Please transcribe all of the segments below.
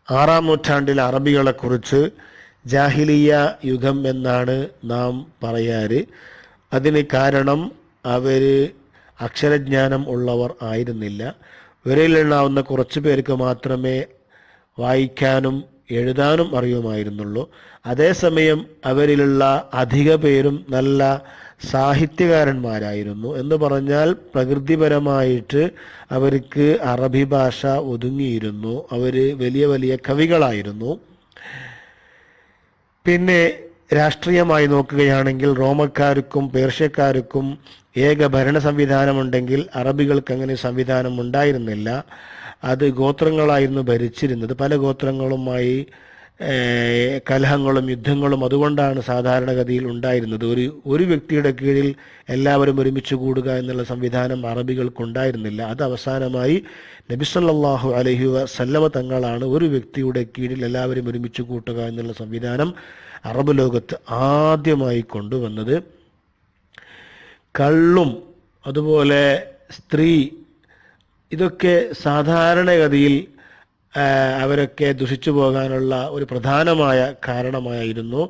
6-ാം നൂറ്റാണ്ടിൽ അറബികളെക്കുറിച്ച് ജാഹിലിയ യുഗം എന്നാണ് നാം പറയാറ്. അതിന് കാരണം അവർ അക്ഷരജ്ഞാനം ഉള്ളവർ ആയിരുന്നില്ല. വിരലിലെണ്ണാവുന്ന കുറച്ചു പേർക്ക് മാത്രമേ വായിക്കാനും എഴുതാനും അറിയുമായിരുന്നുള്ളൂ. അതേസമയം അവരിലുള്ള അധിക പേരും നല്ല സാഹിത്യകാരന്മാരായിരുന്നു. എന്ന് പറഞ്ഞാൽ പ്രകൃതിപരമായിട്ട് അവർക്ക് അറബി ഭാഷ ഒതുങ്ങിയിരുന്നു. അവർ വലിയ വലിയ കവികളായിരുന്നു. പിന്നെ രാഷ്ട്രീയമായി നോക്കുകയാണെങ്കിൽ റോമക്കാർക്കും പേർഷ്യക്കാർക്കും ഏക ഭരണ സംവിധാനമുണ്ടെങ്കിൽ അറബികൾക്ക് അങ്ങനെ സംവിധാനം ഉണ്ടായിരുന്നില്ല. അത് ഗോത്രങ്ങളായിരുന്നു ഭരിച്ചിരുന്നത്. പല ഗോത്രങ്ങളുമായി കലഹങ്ങളും യുദ്ധങ്ങളും അതുകൊണ്ടാണ് സാധാരണഗതിയിൽ ഉണ്ടായിരുന്നത്. ഒരു വ്യക്തിയുടെ കീഴിൽ എല്ലാവരും ഒരുമിച്ച് കൂടുക എന്നുള്ള സംവിധാനം അറബികൾക്കുണ്ടായിരുന്നില്ല. അത് അവസാനമായി നബി സല്ലല്ലാഹു അലൈഹി വസല്ലമ തങ്ങളാണ് ഒരു വ്യക്തിയുടെ കീഴിൽ എല്ലാവരും ഒരുമിച്ച് കൂട്ടുക എന്നുള്ള സംവിധാനം അറബ് ലോകത്ത് ആദ്യമായി കൊണ്ടുവന്നത്. കള്ളും അതുപോലെ സ്ത്രീ ഇതൊക്കെ സാധാരണഗതിയിൽ അവരൊക്കെ ദുഷിച്ചു പോകാനുള്ള ഒരു പ്രധാനമായ കാരണമായിരുന്നു.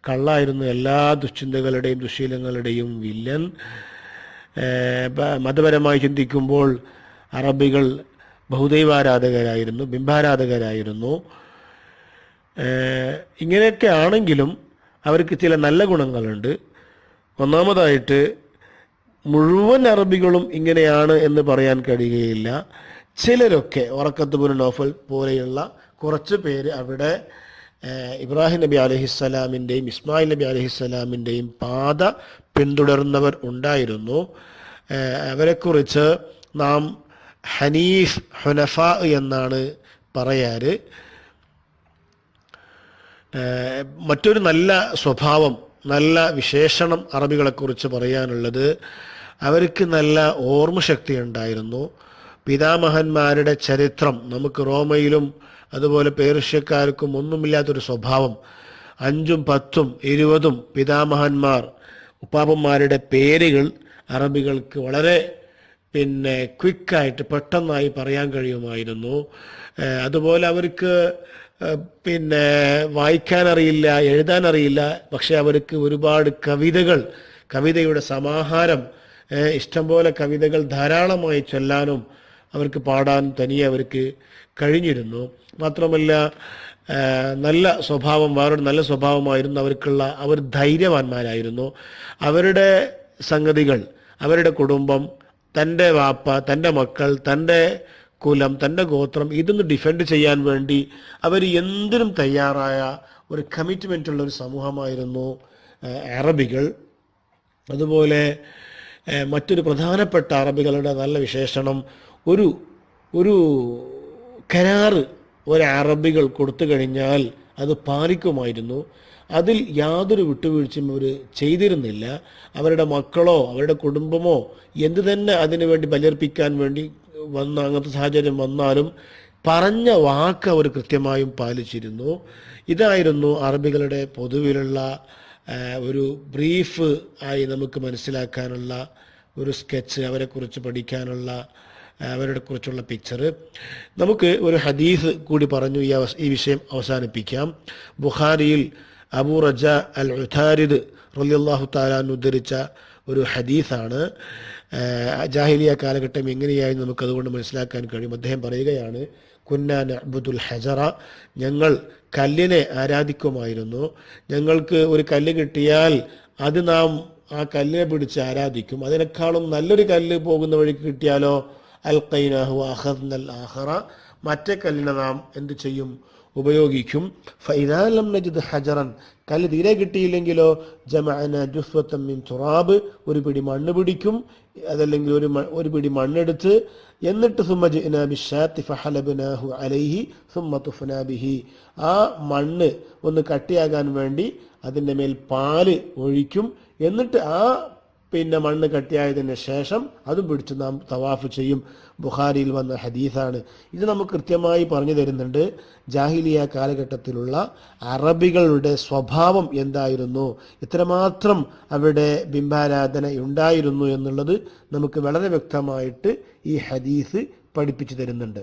കള്ളായിരുന്നു എല്ലാ ദുശ്ചിന്തകളുടെയും ദുശീലങ്ങളുടെയും വില്ലൻ. മതപരമായി ചിന്തിക്കുമ്പോൾ അറബികൾ ബഹുദൈവാരാധകരായിരുന്നു, ബിംബാരാധകരായിരുന്നു. ഇങ്ങനെയൊക്കെ ആണെങ്കിലും അവർക്ക് ചില നല്ല ഗുണങ്ങളുണ്ട്. ഒന്നാമതായിട്ട് മുഴുവൻ അറബികളും ഇങ്ങനെയാണ് എന്ന് പറയാൻ കഴിയുകയില്ല. ചിലരൊക്കെ വറക്കത്തുബ്നു നൗഫൽ പോലെയുള്ള കുറച്ച് പേര് അവിടെ ഇബ്രാഹിം നബി അലൈഹിസ്സലാമിൻ്റെയും ഇസ്മായിൽ നബി അലൈഹിസ്സലാമിൻ്റെയും പാത പിന്തുടർന്നവർ ഉണ്ടായിരുന്നു. അവരെക്കുറിച്ച് നാം ഹനീഫ് ഹുനഫ എന്നാണ് പറയാറ്. മറ്റൊരു നല്ല സ്വഭാവം, നല്ല വിശേഷണം അറബികളെക്കുറിച്ച് പറയാനുള്ളത് അവർക്ക് നല്ല ഓർമ്മശക്തി ഉണ്ടായിരുന്നു. പിതാമഹന്മാരുടെ ചരിത്രം നമുക്ക് റോമയിലും അതുപോലെ പേർഷ്യക്കാർക്കും ഒന്നുമില്ലാത്തൊരു സ്വഭാവം. 5ഉം 10ഉം 20ഉം പിതാമഹന്മാർ ഉപ്പാപ്പന്മാരുടെ പേരുകൾ അറബികൾക്ക് വളരെ ക്വിക്കായിട്ട് പെട്ടെന്നായി പറയാൻ കഴിയുമായിരുന്നു. അതുപോലെ അവർക്ക് വായിക്കാനറിയില്ല, എഴുതാനറിയില്ല. പക്ഷെ അവർക്ക് ഒരുപാട് കവിതയുടെ സമാഹാരം, ഇഷ്ടംപോലെ കവിതകൾ ധാരാളമായി ചൊല്ലാനും അവർക്ക് പാടാൻ തനിയെ അവർക്ക് കഴിഞ്ഞിരുന്നു. മാത്രമല്ല നല്ല സ്വഭാവം, വേറൊരു നല്ല സ്വഭാവമായിരുന്നു അവർക്കുള്ള. അവർ ധൈര്യവാന്മാരായിരുന്നു. അവരുടെ സംഗതികൾ, അവരുടെ കുടുംബം, തൻ്റെ വാപ്പ, തൻ്റെ മക്കൾ, തൻ്റെ കുലം, തൻ്റെ ഗോത്രം ഇതൊന്ന് ഡിഫെൻഡ് ചെയ്യാൻ വേണ്ടി അവർ എന്തിനും തയ്യാറായ ഒരു കമ്മിറ്റ്മെൻ്റ് ഉള്ള ഒരു സമൂഹമായിരുന്നു അറബികൾ. അതുപോലെ മറ്റൊരു പ്രധാനപ്പെട്ട അറബികളുടെ നല്ല വിശേഷണം, ഒരു കരാറ് അറബികൾ കൊടുത്തു കഴിഞ്ഞാൽ അത് പാലിക്കുമായിരുന്നു. അതിൽ യാതൊരു വിട്ടുവീഴ്ചയും അവർ ചെയ്തിരുന്നില്ല. അവരുടെ മക്കളോ അവരുടെ കുടുംബമോ എന്തു തന്നെ അതിനു വേണ്ടി ബലിയർപ്പിക്കാൻ വേണ്ടി അങ്ങനത്തെ സാഹചര്യം വന്നാലും പറഞ്ഞ വാക്ക് അവർ കൃത്യമായും പാലിച്ചിരുന്നു. ഇതായിരുന്നു അറബികളുടെ പൊതുവിലുള്ള ഒരു ബ്രീഫ് ആയി നമുക്ക് മനസ്സിലാക്കാനുള്ള ഒരു സ്കെച്ച്, അവരെക്കുറിച്ച് പഠിക്കാനുള്ള അവരുടെ കുറിച്ചുള്ള പിക്ചർ. നമുക്ക് ഒരു ഹദീസ് കൂടി പറഞ്ഞു ഈ വിഷയം അവസാനിപ്പിക്കാം. ബുഖാരിയിൽ അബൂ റജ അൽ ഉഥാരിദ് റളിയല്ലാഹു തആല അൻഹു ഉദ്ധരിച്ച ഒരു ഹദീസാണ്. ജാഹിലിയ കാലഘട്ടം എങ്ങനെയായി നമുക്കതുകൊണ്ട് മനസ്സിലാക്കാൻ കഴിയും. അദ്ദേഹം പറയുകയാണ്, കുന്നാ നഅ്ബുദുൽ ഹജറ, ഞങ്ങൾ കല്ലിനെ ആരാധിക്കുമായിരുന്നു. ഞങ്ങൾക്ക് ഒരു കല്ല് കിട്ടിയാൽ അത് നാം ആ കല്ലിനെ പിടിച്ച് ആരാധിക്കും. അതിനേക്കാളും നല്ലൊരു കല്ല് പോകുന്ന വഴിക്ക് കിട്ടിയാലോ അൽഖൈനാഹു അഖദ്നൽ ആഖറ, മറ്റേ കല്ലിനെ നാം എന്ത് ചെയ്യും? ഉപയോഗിക്കും. ഫഇദാ ലം നജിദ് ഹജറൻ, കല്ല് തീരെ കിട്ടിയില്ലെങ്കിലോ ജമഅന ജുസ്വതൻ മിൻ തുറാബ്, ഒരു പിടി മണ്ണ് പിടിക്കും. അതല്ലെങ്കിൽ ഒരു പിടി മണ്ണെടുത്ത് എന്നിട്ട് സുമ്മ ജിഅനാ ബിശ്ശാത്തി ഫഹലബ്നാഹു അലൈഹി സുമ്മ തുഫ്നാ ബിഹി, ആ മണ്ണ് ഒന്ന് കട്ടിയാകാൻ വേണ്ടി അതിൻ്റെ മേൽ പാല് ഒഴിക്കും. എന്നിട്ട് ആ മണ്ണ് കട്ടിയായതിന് ശേഷം അതും പിടിച്ച് നാം തവാഫ് ചെയ്യും. ബുഖാരിയിൽ വന്ന ഹദീസാണ് ഇത്. നമുക്ക് കൃത്യമായി പറഞ്ഞു തരുന്നുണ്ട് ജാഹിലിയ കാലഘട്ടത്തിലുള്ള അറബികളുടെ സ്വഭാവം എന്തായിരുന്നു, എത്രമാത്രം അവിടെ ബിംബാരാധന ഉണ്ടായിരുന്നു എന്നുള്ളത് നമുക്ക് വളരെ വ്യക്തമായിട്ട് ഈ ഹദീസ് പഠിപ്പിച്ചു തരുന്നുണ്ട്.